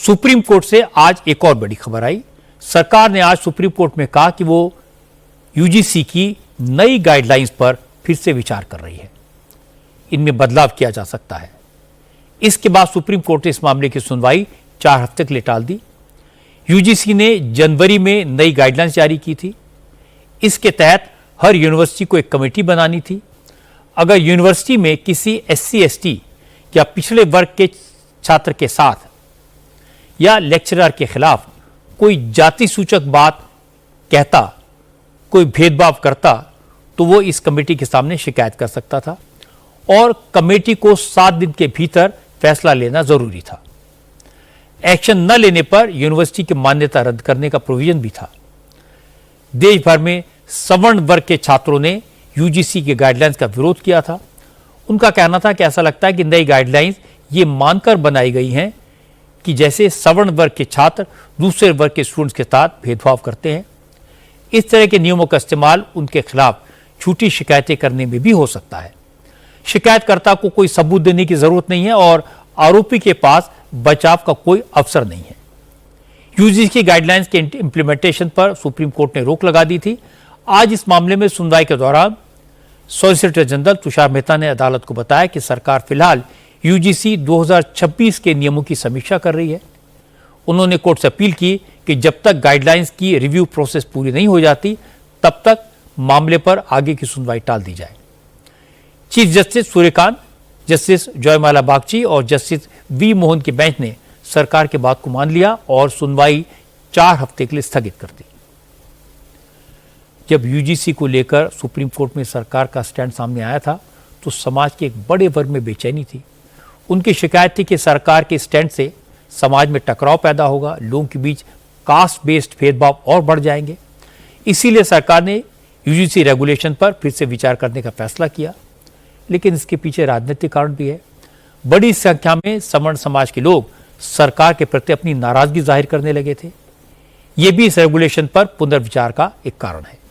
Supreme court से आज एक और बड़ी खबर आई। सरकार ने आज सुप्रीम कोर्ट में कहा कि वो यूजीसी की नई गाइडलाइंस पर फिर से विचार कर रही है, इनमें बदलाव किया जा सकता है। इसके बाद सुप्रीम कोर्ट ने इस मामले की सुनवाई 4 हफ्ते के लिए टाल दी। यूजीसी ने जनवरी में नई गाइडलाइंस जारी की थी। इसके तहत हर यूनिवर्सिटी को एक कमेटी बनानी थी। अगर यूनिवर्सिटी में किसी SC/ST या पिछड़े वर्ग के छात्र के साथ या लेक्चरर के खिलाफ कोई जाति सूचक बात कहता, कोई भेदभाव करता, तो वो इस कमेटी के सामने शिकायत कर सकता था और कमेटी को 7 दिन के भीतर फैसला लेना जरूरी था। एक्शन न लेने पर यूनिवर्सिटी की मान्यता रद्द करने का प्रोविजन भी था। देश भर में सवर्ण वर्ग के छात्रों ने यूजीसी के गाइडलाइंस का विरोध किया था। उनका कहना था कि ऐसा लगता है कि नई गाइडलाइंस ये मानकर बनाई गई हैं कि जैसे सवर्ण वर्ग के छात्र दूसरे वर्ग के स्टूडेंट्स के साथ भेदभाव करते हैं। इस तरह के नियमों का इस्तेमाल उनके खिलाफ झूठी शिकायतें करने में भी हो सकता है। शिकायतकर्ता को कोई सबूत देने की जरूरत नहीं है और आरोपी के पास बचाव का कोई अवसर नहीं है। यूजीसी की गाइडलाइंस के इंप्लीमेंटेशन पर सुप्रीम कोर्ट ने रोक लगा दी थी। आज इस मामले में सुनवाई के दौरान सॉलिसिटर जनरल तुषार मेहता ने अदालत को बताया कि सरकार फिलहाल यूजीसी 2026 के नियमों की समीक्षा कर रही है। उन्होंने कोर्ट से अपील की कि जब तक गाइडलाइंस की रिव्यू प्रोसेस पूरी नहीं हो जाती, तब तक मामले पर आगे की सुनवाई टाल दी जाए। चीफ जस्टिस सूर्यकांत, जस्टिस जयमाला बागची और जस्टिस वी मोहन की बेंच ने सरकार की बात को मान लिया और सुनवाई 4 हफ्ते के लिए स्थगित कर दी। जब यूजीसी को लेकर सुप्रीम कोर्ट में सरकार का स्टैंड सामने आया था, तो समाज के एक बड़े वर्ग में बेचैनी थी। उनकी शिकायत थी कि सरकार के स्टैंड से समाज में टकराव पैदा होगा, लोगों के बीच कास्ट बेस्ड भेदभाव और बढ़ जाएंगे। इसीलिए सरकार ने यूजीसी रेगुलेशन पर फिर से विचार करने का फैसला किया। लेकिन इसके पीछे राजनीतिक कारण भी है। बड़ी संख्या में सवर्ण समाज के लोग सरकार के प्रति अपनी नाराजगी जाहिर करने लगे थे। यह भी इस रेगुलेशन पर पुनर्विचार का एक कारण है।